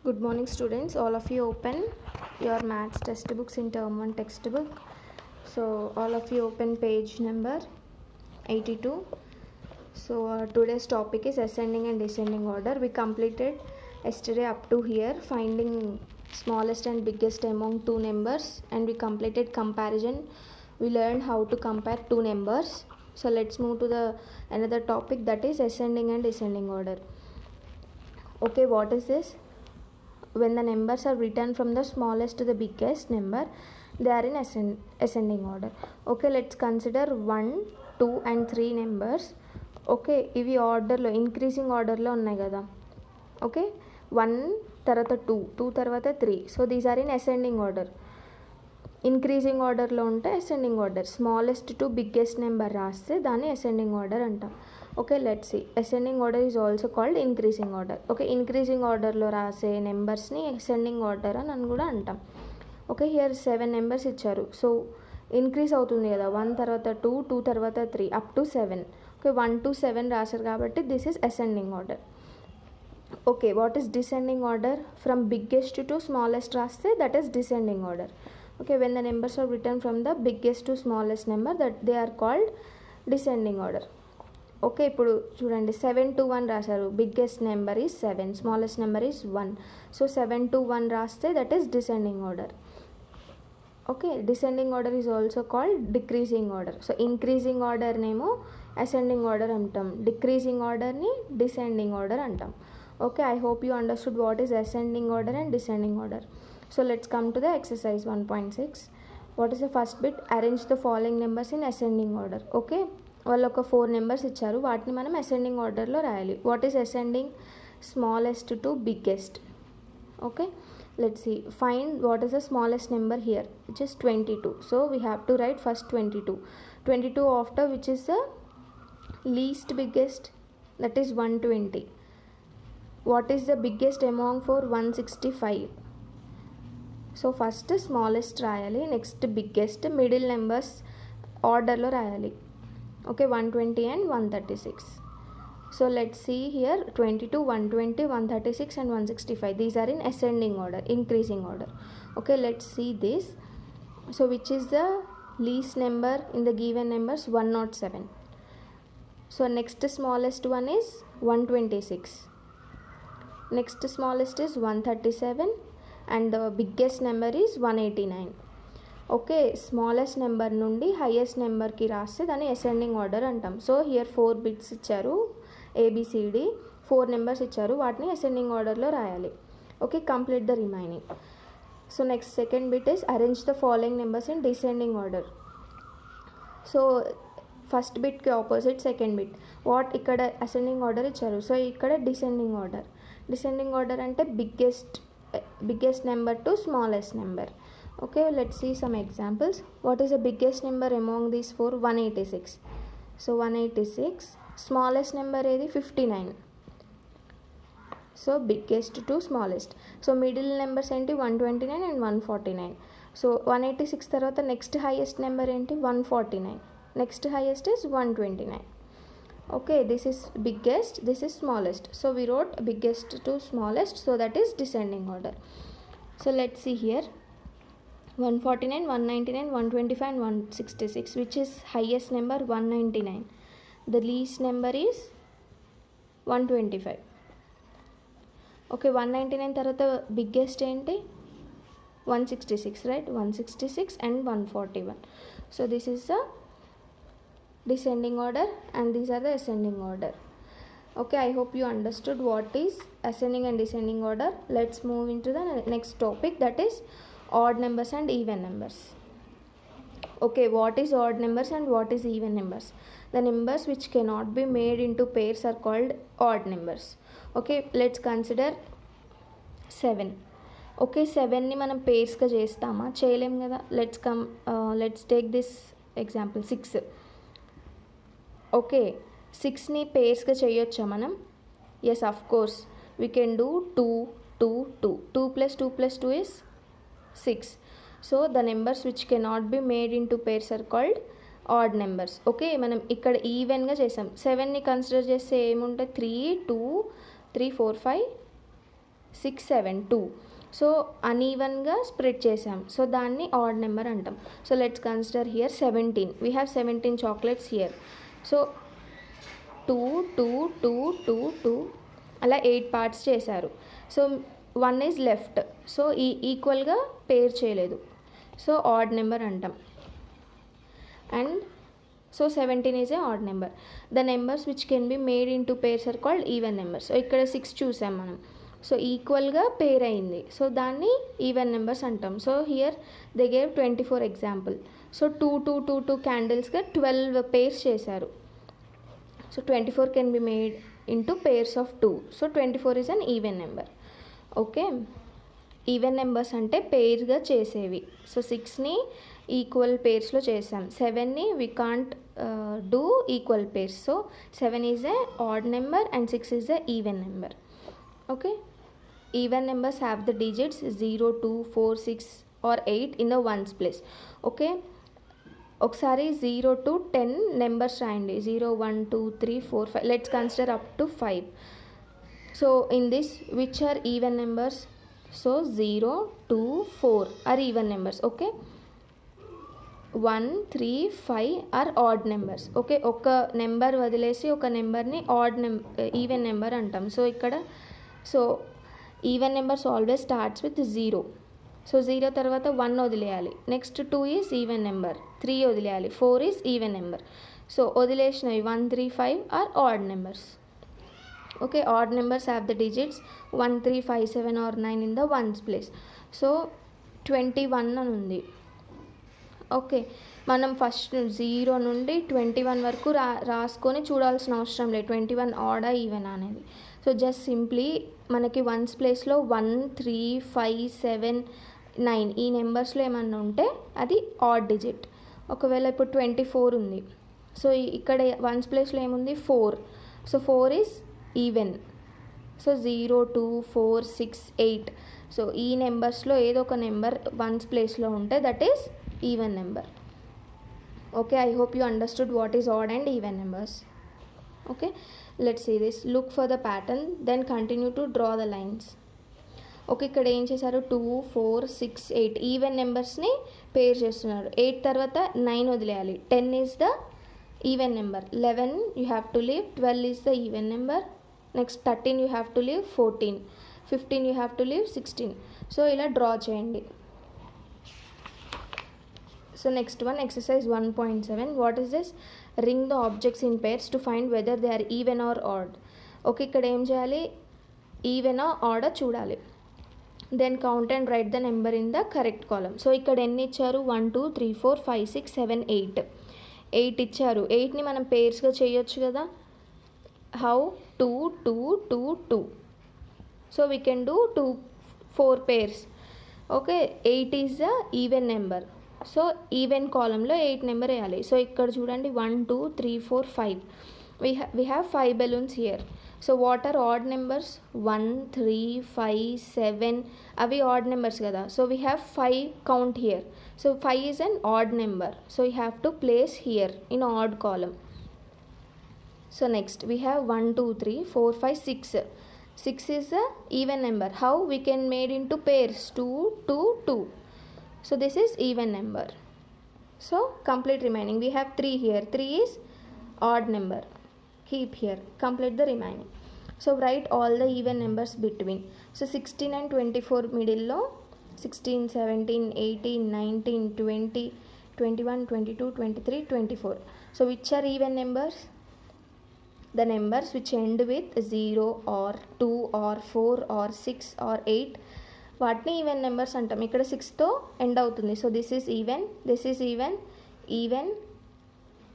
Good morning, students. All of you open your maths textbooks in term 1 textbook. So all of you open page number 82. So today's topic is ascending and descending order. We completed yesterday up to here, finding smallest and biggest among two numbers, and we completed comparison. We learned how to compare two numbers. So let's move to the another topic, that is ascending and descending order. Okay, what is this? When the numbers are written from the smallest to the biggest number, they are in ascending order. Okay, let's consider 1, 2 and 3 numbers. Okay, ఇవి ఆర్డర్లో increasing ఆర్డర్లో ఉన్నాయి కదా. Okay, 1 తర్వాత 2, 2 తర్వాత 3. So these are in ascending order. Increasing ఆర్డర్లో ఉంటే ascending order. Smallest to biggest number రాస్తే దాన్ని అసెండింగ్ ఆర్డర్ అంటాం. Okay, let's see. Ascending order is also called increasing order. Okay, increasing ఆర్డర్లో రాసే నెంబర్స్ని అసెండింగ్ ఆర్డర్ అని కూడా అంటాం. ఓకే, హియర్ 7 నెంబర్స్ ఇచ్చారు. సో ఇంక్రీజ్ అవుతుంది కదా, 1 తర్వాత 2, 2 తర్వాత 3 అప్ టు 7. ఓకే, 1 to 7 రాశారు కాబట్టి this is ascending order. Okay, what is descending order? From biggest to smallest రాస్తే that is descending order. Okay, when the numbers are written from the biggest to smallest number, that they are called descending order. Okay, ఇప్పుడు చూడండి, 7 to 1 రాశారు. Biggest number is 7, smallest number is 1. So 7 to 1 రాస్తే that is descending order. Okay, descending order is also called decreasing order. So increasing ఆర్డర్నేమో ascending order అంటాం, decreasing ఆర్డర్ని descending order అంటాం. Okay, I hope you understood what is ascending order and descending order. So let's come to the exercise 1.6. What is the first bit? Arrange the following numbers in ascending order. Okay, వాళ్ళు ఒక 4 numbers ఇచ్చారు, వాటిని మనం ascending ఆర్డర్లో రాయాలి. What is ascending? Smallest to biggest. Okay, let's see. Find what is the smallest number here, which is 22. So we have to write first 22 after which is the least biggest, that is 120. What is the biggest among four 165? So first smallest రాయాలి, next biggest, middle numbers ఆర్డర్లో రాయాలి. Okay, 120 and 136. So let's see here 22, 120, 136 and 165. These are in ascending order, increasing order. Okay, let's see this. So which is the least number in the given numbers? 107. So next smallest one is 126. Next smallest is 137. And the biggest number is 189. Okay, smallest number నుండి highest నెంబర్కి రాస్తే దాన్ని ascending order అంటాం. So here 4 bits ఇచ్చారు, ABCD 4 numbers ఇచ్చారు, వాటిని ascending ఆర్డర్లో రాయాలి. Okay, complete the remaining. So next second bit is arrange the following numbers in descending order. So first బిట్కి ఆపోజిట్ సెకండ్ బిట్. వాట్ ఇక్కడ అసెండింగ్ ఆర్డర్ ఇచ్చారు, so ఇక్కడ descending order. Descending order అంటే biggest number to smallest number. Okay, let's see some examples. What is the biggest number among these 4? 186. So 186. Smallest number ఏది? 59. So biggest to smallest. So middle numbers ఏంటి? 129 and 149. So 186 తర్వాత next highest number ఏంటి? 149. Next highest is 129. Okay, this is biggest, this is smallest. So we wrote biggest to smallest, so that is descending order. So let's see here, 149, 199, 125 and 166. Which is highest number? 199. The least number is 125. Okay, 199 తర్వాత biggest ఏంటి? 166, right? 166 and 141. So this is the descending order and these are the ascending order. Okay, I hope you understood what is ascending and descending order. Let's move into the next topic, that is odd numbers and even numbers. Okay, what is odd numbers and what is even numbers? The numbers which cannot be made into pairs are called odd numbers. Okay, let's consider 7. Okay, 7ని మనం పేర్స్గా చేస్తామా? చేయలేం కదా. Let's take this example 6. Okay, 6ని పేర్స్గా చేయొచ్చా మనం? Yes, of course we can do 2, 2, 2. 2 + 2 + 2 is 6. So the numbers which cannot be made in two pairs are called odd numbers. Okay, మనం ఇక్కడ ఈవెన్గా చేసాం. 7ని కన్సిడర్ చేస్తే ఏముంటుంది? 3, 2, 3, 4, 5, 6 7 2. సో అన్ఈవెన్గా స్ప్రెడ్ చేసాం, సో దాన్ని ఆడ్ నెంబర్ అంటాం. So let's consider here 17. We have 17 chocolates here. So 2 2 2 2 2 అలా 8 పార్ట్స్ చేశారు. సో 1 ఈజ్ లెఫ్ట్, సో ఈక్వల్గా పేర్ చేయలేదు, సో ఆడ్ నెంబర్ అంటాం. And so 17 is a odd number. The numbers which can be made in two pairs are called even numbers. So ఇక్కడ 6 చూసాం మనం, so ఈక్వల్గా పేర్ అయింది, సో దాన్ని ఈవెన్ నెంబర్స్ అంటాం. So here they gave 24 example. So 2 2 2 2 క్యాండిల్స్గా 12 pairs చేశారు. So 24 can be made into pairs of 2. So 24 is an even number. Okay, even numbers అంటే పేర్గా చేసేవి. సో 6ని ఈక్వల్ పేర్స్లో చేసాం, 7ని we can't do equal pairs. So 7 is a odd number and 6 is a even number. Okay, even numbers have the digits 0 2 4 6 or 8 in the ones place. Okay, ఒకసారి 0 to 10 numbers రాయండి. 0 1 2 3 4 5. Let's consider up to 5. So in this which are even numbers? So 0 2 4 are even numbers. Okay, 1 3 5 are odd numbers. Okay, ఒక number వదిలేసి ఒక నెంబర్ని even number అంటాం. So ఇక్కడ so even numbers always starts with 0. So 0 తర్వాత 1 వదిలేయాలి. Next 2 is even number, 3 వదిలేయాలి, 4 is even number. So వదిలేసినవి 1 3 5 are odd numbers. Okay, odd numbers have the digits 1 3 5 7 or 9 in the ones place. So 21 అని ఉంది. Okay, మనం first 0 నుండి 21 వరకు రాసుకొని చూడాల్సిన అవసరం లేదు 21 ఆడా ఈవెన్ అనేది. సో జస్ట్ సింప్లీ మనకి వన్స్ ప్లేస్లో 1 3 5 7 9 ఈ నెంబర్స్లో ఏమన్నా ఉంటే అది ఆడ్ డిజిట్. ఒకవేళ ఇప్పుడు 24 ఉంది, సో ఇక్కడ వన్స్ ప్లేస్లో ఏముంది 4. So 4 is even. So 0 2 4 6 8. So ఈ నెంబర్స్లో ఏదో ఒక నెంబర్ వన్స్ ప్లేస్లో ఉంటే that is even number. Okay, I hope you understood what is add and even numbers. Okay, let's see this. Look for the pattern, then continue to draw the lines. Okay, ఇక్కడ ఏం చేశారు 2 4 6 8 even నెంబర్స్ని పేర్ చేస్తున్నారు. 8 తర్వాత 9 వదిలేయాలి. 10 is the even number. 11 you have to leave. 12 is the even number. Next 13 you have to leave. 14 15 you have to leave. 16. So ఇలా draw చేయండి. So next one, exercise 1.7. What is this? Ring the objects in pairs to find whether they are even or odd. Okay, ఇక్కడ ఏం చేయాలి? ఈవెనా ఆడా చూడాలి. Then count and write the number in the correct column. So ఇక్కడ ఎన్ని ఇచ్చారు? 1 2 3 4 5 6 7 8. 8 ఇచ్చారు. 8ని మనం పేర్స్గా చేయొచ్చు కదా. How? 2 2 2 2. So we can do 4 pairs. Okay, 8 is the even number. So even కాలంలో 8 నెంబర్ వేయాలి. సో ఇక్కడ చూడండి 1 2 3 4 5. we have 5 balloons here. So what are odd numbers? 1 3 5 7 అవి ఆడ్ నెంబర్స్ కదా. So we have 5 count here. So 5 is an odd number. So you have to place here in odd column. So next we have 1 2 3 4 5 6. 6 is the even number. How? We can made in two pairs 2 2 2. So this is even number. So complete remaining. We have 3 here. 3 is odd number. Keep here. Complete the remaining. So write all the even numbers between. So 16 and 24 middle lo 16 17 18 19 20 21 22 23 24. So which are even numbers? The numbers which end with 0 or 2 or 4 or 6 or 8. వాటిని even numbers అంటాం. ఇక్కడ 6తో end అవుతుంది. So this is even, this is even, even,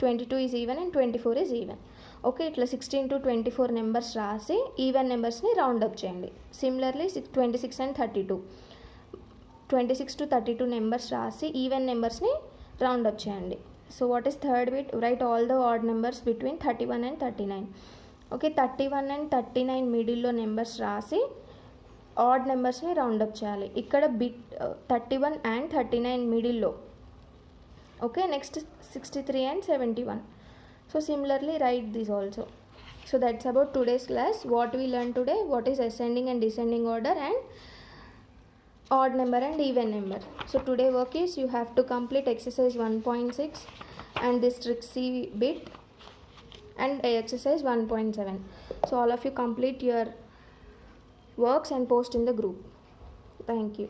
22 is even and 24 is even. Okay, ఇట్లా 16 to 24 numbers రాసి even నెంబర్స్ని round up చేయండి. Similarly 26 and 32, 26 to 32 numbers రాసి even నెంబర్స్ని round up చేయండి. So what is third bit? Right all the odd numbers between 31 and 39. Okay, 31 and 39 మిడిల్లో numbers రాసి add నెంబర్స్ని round up చేయాలి. ఇక్కడ bit 31 and 39 మిడిల్లో. Okay, next 63 and 71. So similarly right this also. So that's about today's class. What we learned today, what is ascending and descending order, and odd number and even number. So today work is you have to complete exercise 1.6 and this Trixie bit and exercise 1.7. So all of you complete your works and post in the group. Thank you.